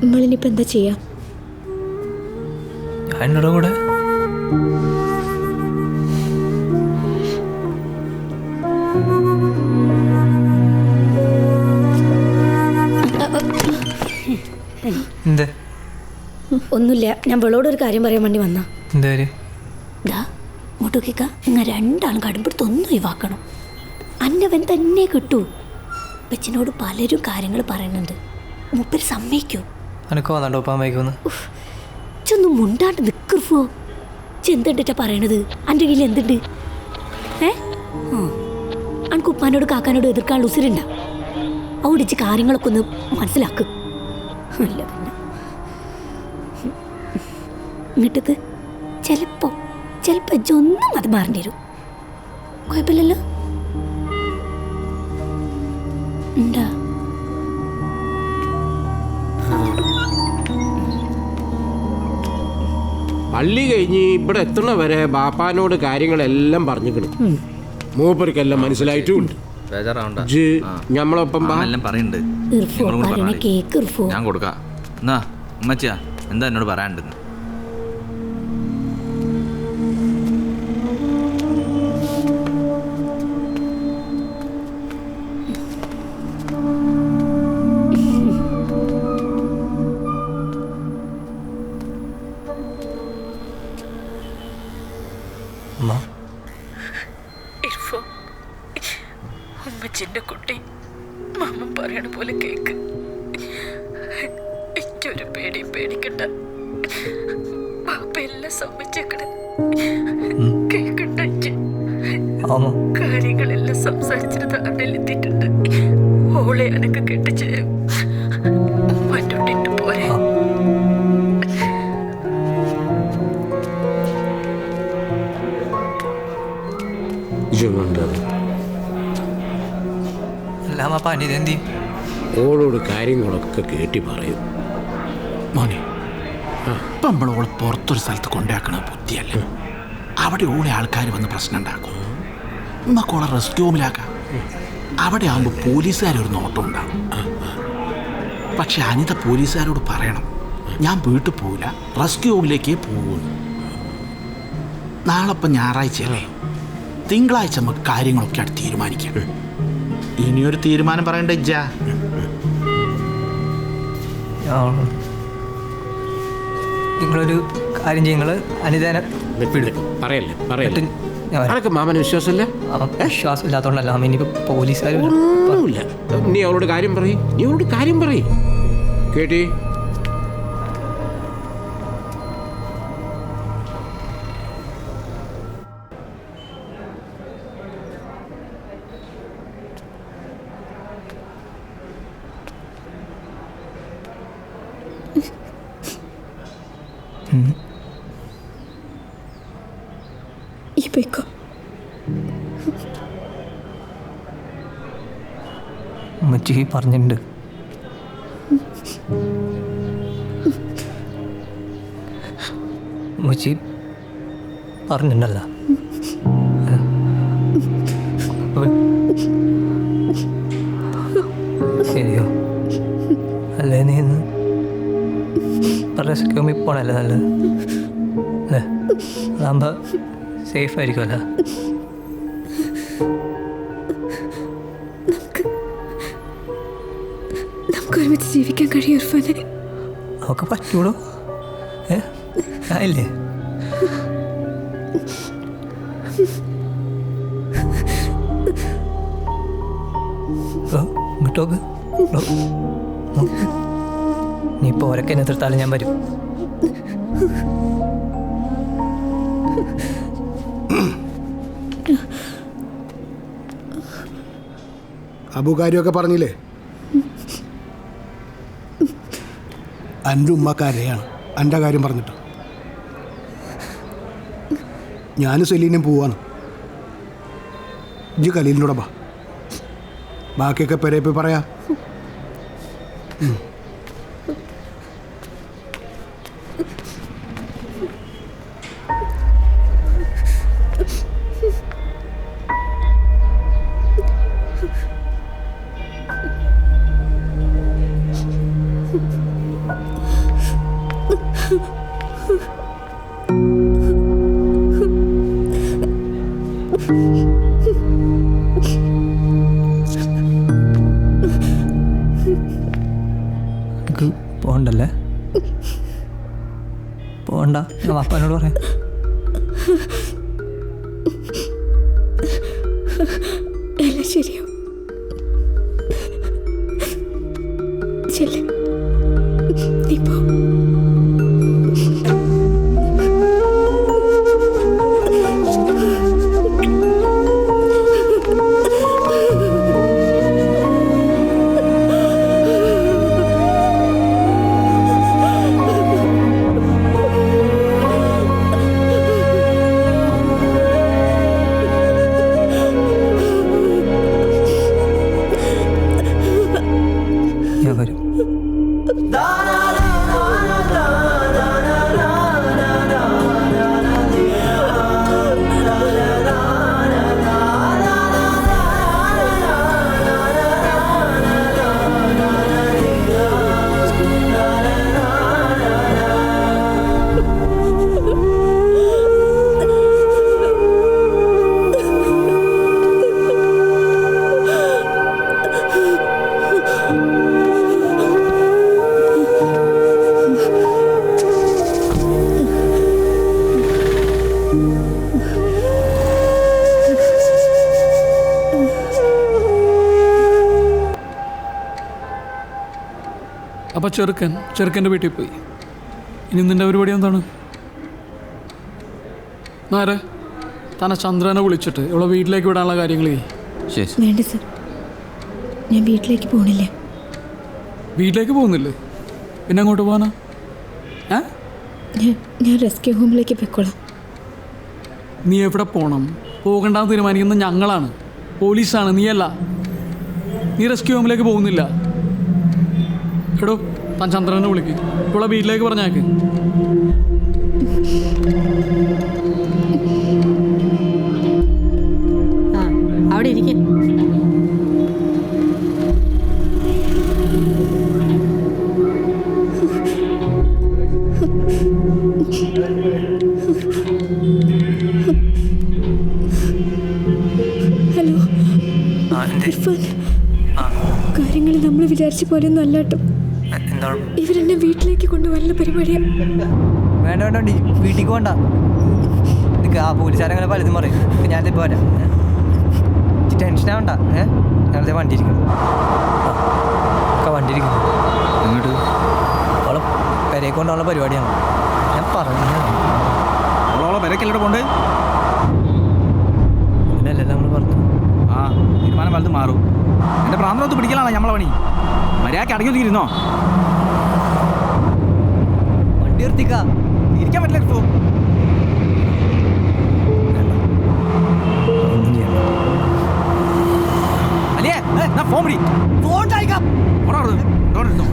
നമ്മളിനിപ്പോൾ എന്താ ചെയ്യാ? ഞാൻ കൂടെ എന്താ? ഒന്നുമില്ല, ഞാൻ വെളോടൊരു കാര്യം പറയാൻ വേണ്ടി വന്നാ. എന്താ കാര്യം? മുട്ടുക്കിക്ക നിങ്ങൾ രണ്ടാളും കടുംപിടുത്ത് ഒന്നും ഒഴിവാക്കണം. അന്നവൻ തന്നെ കിട്ടൂ. വെച്ചിനോട് പലരും കാര്യങ്ങൾ പറയുന്നുണ്ട്. മൂപ്പര് സമ്മതിക്കൂ? അനക്കോ വന്നോ ഒപ്പാൻ വൈകുന്നു? ചെന്നും മുണ്ടാണ്ട് നിക്കറുഫോ. ചെന്തിട്ടാ പറയണത്? എൻ്റെ കയ്യിൽ എന്തുണ്ട്? അനക്ക് ഉപ്പാനോട് കാക്കാനോട് എതിർക്കാനുള്ള ഉസിരുണ്ട. അവിടിച്ച് കാര്യങ്ങളൊക്കെ ഒന്ന് മനസ്സിലാക്കും. അല്ല പിന്നെ എന്നിട്ടത് ചിലപ്പോ ഇജൊന്നും അത് മാറേണ്ടി വരും. കുഴപ്പമില്ലല്ലോ? ഉണ്ടാ പള്ളി കഴിഞ്ഞ് ഇവിടെ എത്തണ വരെ ബാപ്പാനോട് കാര്യങ്ങളെല്ലാം പറഞ്ഞിക്കണ്. മൂപ്പർക്കെല്ലാം മനസ്സിലായിട്ടുമുണ്ട്. ഞമ്മളൊപ്പം ഞാൻ കൊടുക്കാം. എന്നാ ഉമ്മച്ചിയാ എന്താ എന്നോട് പറയാനുണ്ടെന്ന്? ഉമ്മച്ചിന്റെ കുട്ടി മാമ പറയണ പോലെ കേക്ക്. എനിക്കൊരു പേടിയും പേടിക്കണ്ട. പാപ്പ എല്ലാം സമ്മതിച്ചേക്കണ കേക്കണ്ട. കാര്യങ്ങളെല്ലാം സംസാരിച്ചിട്ട് നാട്ടിലെത്തിയിട്ടുണ്ട്. ഓളെ അനക്ക് കെട്ടിച്ചേരും. മറ്റോട്ടിട്ട് പോരെ. ഓളോട് കാര്യങ്ങളൊക്കെ കേട്ടി പറയും. മോനെ, ഇപ്പം നമ്മളോളെ പുറത്തൊരു സ്ഥലത്ത് കൊണ്ടാക്കണ ബുദ്ധിയല്ല. അവിടെ ഓളെ ആൾക്കാർ വന്ന് പ്രശ്നം ഉണ്ടാക്കും. നമുക്കോളെ റെസ്ക്യൂ ഹോമിലാക്കാം. അവിടെ ആകുമ്പോൾ പോലീസുകാരൊരു നോട്ടം ഉണ്ടാകും. പക്ഷെ അനിത പോലീസുകാരോട് പറയണം, ഞാൻ വീട്ടിൽ പോവില്ല, റെസ്ക്യൂ ഹോമിലേക്കേ പോകുന്നു. നാളെ ഇപ്പം ഞായറാഴ്ചയല്ലേ, തിങ്കളാഴ്ച നമുക്ക് കാര്യങ്ങളൊക്കെ അവിടെ തീരുമാനിക്കാം. ഇനിയൊരു തീരുമാനം പറയണ്ട ഇജ്ജ. നിങ്ങളൊരു കാര്യം ചെയ്യും, അനിതേനെ പറയല്ലേ മാമന് വിശ്വാസമില്ല? വിശ്വാസമില്ലാത്തോണ്ടല്ല ഇനിയിപ്പോ പോലീസുകാർ നീ അവളോട് കാര്യം പറയ്. കേട്ടി? ഉമ്മച്ചി പറഞ്ഞിട്ടുണ്ട്. ഉമ്മച്ചി പറഞ്ഞിട്ടുണ്ടല്ല. ശരിയോ? അല്ലേ നീ ഇന്ന് റെസ്ക്യൂമിൽ പോണല്ലേ നല്ലത് അല്ലേ? അതാകുമ്പോൾ സേഫ് ആയിരിക്കുമല്ലോ. ഒരുമിച്ച് ജീവിക്കാൻ കഴിയും ഇർഫാനെ. അവൾക്ക് പറ്റൂടോ? ആയില്ലേ? ഇങ്ങോട്ടോക്ക്. നീ ഇപ്പോൾ ഒരക്കെ എതിർത്താലും ഞാൻ വരും. അബു കാര്യമൊക്കെ പറഞ്ഞില്ലേ? എൻ്റെ ഉമ്മക്കാരെയാണ് എൻ്റെ കാര്യം പറഞ്ഞിട്ട്. ഞാനും സെലീനും പോവാണ്. ഇജ്ജ് ഖലീലിനോട് ബാക്കിയൊക്കെ പെരേപ്പി പറയാം. എനിക്ക് പോകണ്ടല്ലേ? പോകണ്ട, ഞാൻ വാപ്പാനോട് പറയാം. എല്ലാം ശരിയാവും. ചെല്ല്. നീ പോ. ഞാൻ വരും. അപ്പോൾ ചെറുക്കൻ്റെ വീട്ടിൽ പോയി. ഇനി നിൻ്റെ പരിപാടി എന്താണ്? നേരെ തന്നെ ചന്ദ്രനെ വിളിച്ചിട്ട് ഇവിടെ വീട്ടിലേക്ക് വിടാനുള്ള കാര്യങ്ങൾ ശരി. വേണ്ട സർ, ഞാൻ വീട്ടിലേക്ക് പോകണില്ല. വീട്ടിലേക്ക് പോകുന്നില്ലേ? പിന്നെ അങ്ങോട്ട് പോകാനാ? ഞാൻ റെസ്ക്യൂ ഹോമിലേക്ക് പോയിക്കോളാം. നീ എവിടെ പോകണം പോകണ്ടെന്ന് തീരുമാനിക്കുന്നത് ഞങ്ങളാണ്, പോലീസാണ്, നീയല്ല. നീ റെസ്ക്യൂ ഹോമിലേക്ക് പോകുന്നില്ല. എടോ, താൻ ചന്ദ്രനെ വിളിക്ക്, ഇവിടെ വീട്ടിലേക്ക് പറഞ്ഞേക്ക്. അവിടെ ഇരിക്കും. ഹലോ ഇർഫാൻ, കാര്യങ്ങൾ നമ്മൾ വിചാരിച്ച പോലെ ഒന്നും അല്ലാട്ടോ. ഇവരെന്നെ വീട്ടിലേക്ക് കൊണ്ടുപോകാനുള്ള പരിപാടിയാണ്. വേണ്ട വേണ്ട, വീട്ടിലേക്ക് പോകണ്ട. നിനക്ക് ആ പോലീസുകാരങ്ങനെ പലതും പറയും. ഞാനിത് പോരാ, ടെൻഷനാവണ്ട. ഞങ്ങളത് വണ്ടി ഇരിക്കണം, വണ്ടി ഇരിക്കുന്നു. അങ്ങോട്ട് അവളെ പെരയെ കൊണ്ടുള്ള പരിപാടിയാണ്. ഞാൻ പറഞ്ഞു അവളോളെ പെരക്കല്ലോടെ പോണ്ടേ? അങ്ങനെയല്ലല്ലോ നമ്മൾ പറഞ്ഞു. ആ തീരുമാനം വലുത് മാറും. എൻ്റെ പ്രാന്തനൊത്ത് പിടിക്കലാണ് നമ്മളെ പണി. മര്യാദയ്ക്ക് അടങ്ങി ഒതുങ്ങിയിരുന്നോ? വണ്ടി നിർത്തിക്കാ, ഇരിക്കാൻ പറ്റില്ല. ഇപ്പോൾ ഒന്നും ചെയ്യണ്ട. അല്ലേ ഫോൺ പിടി, ഫോൺ എടുത്തോ.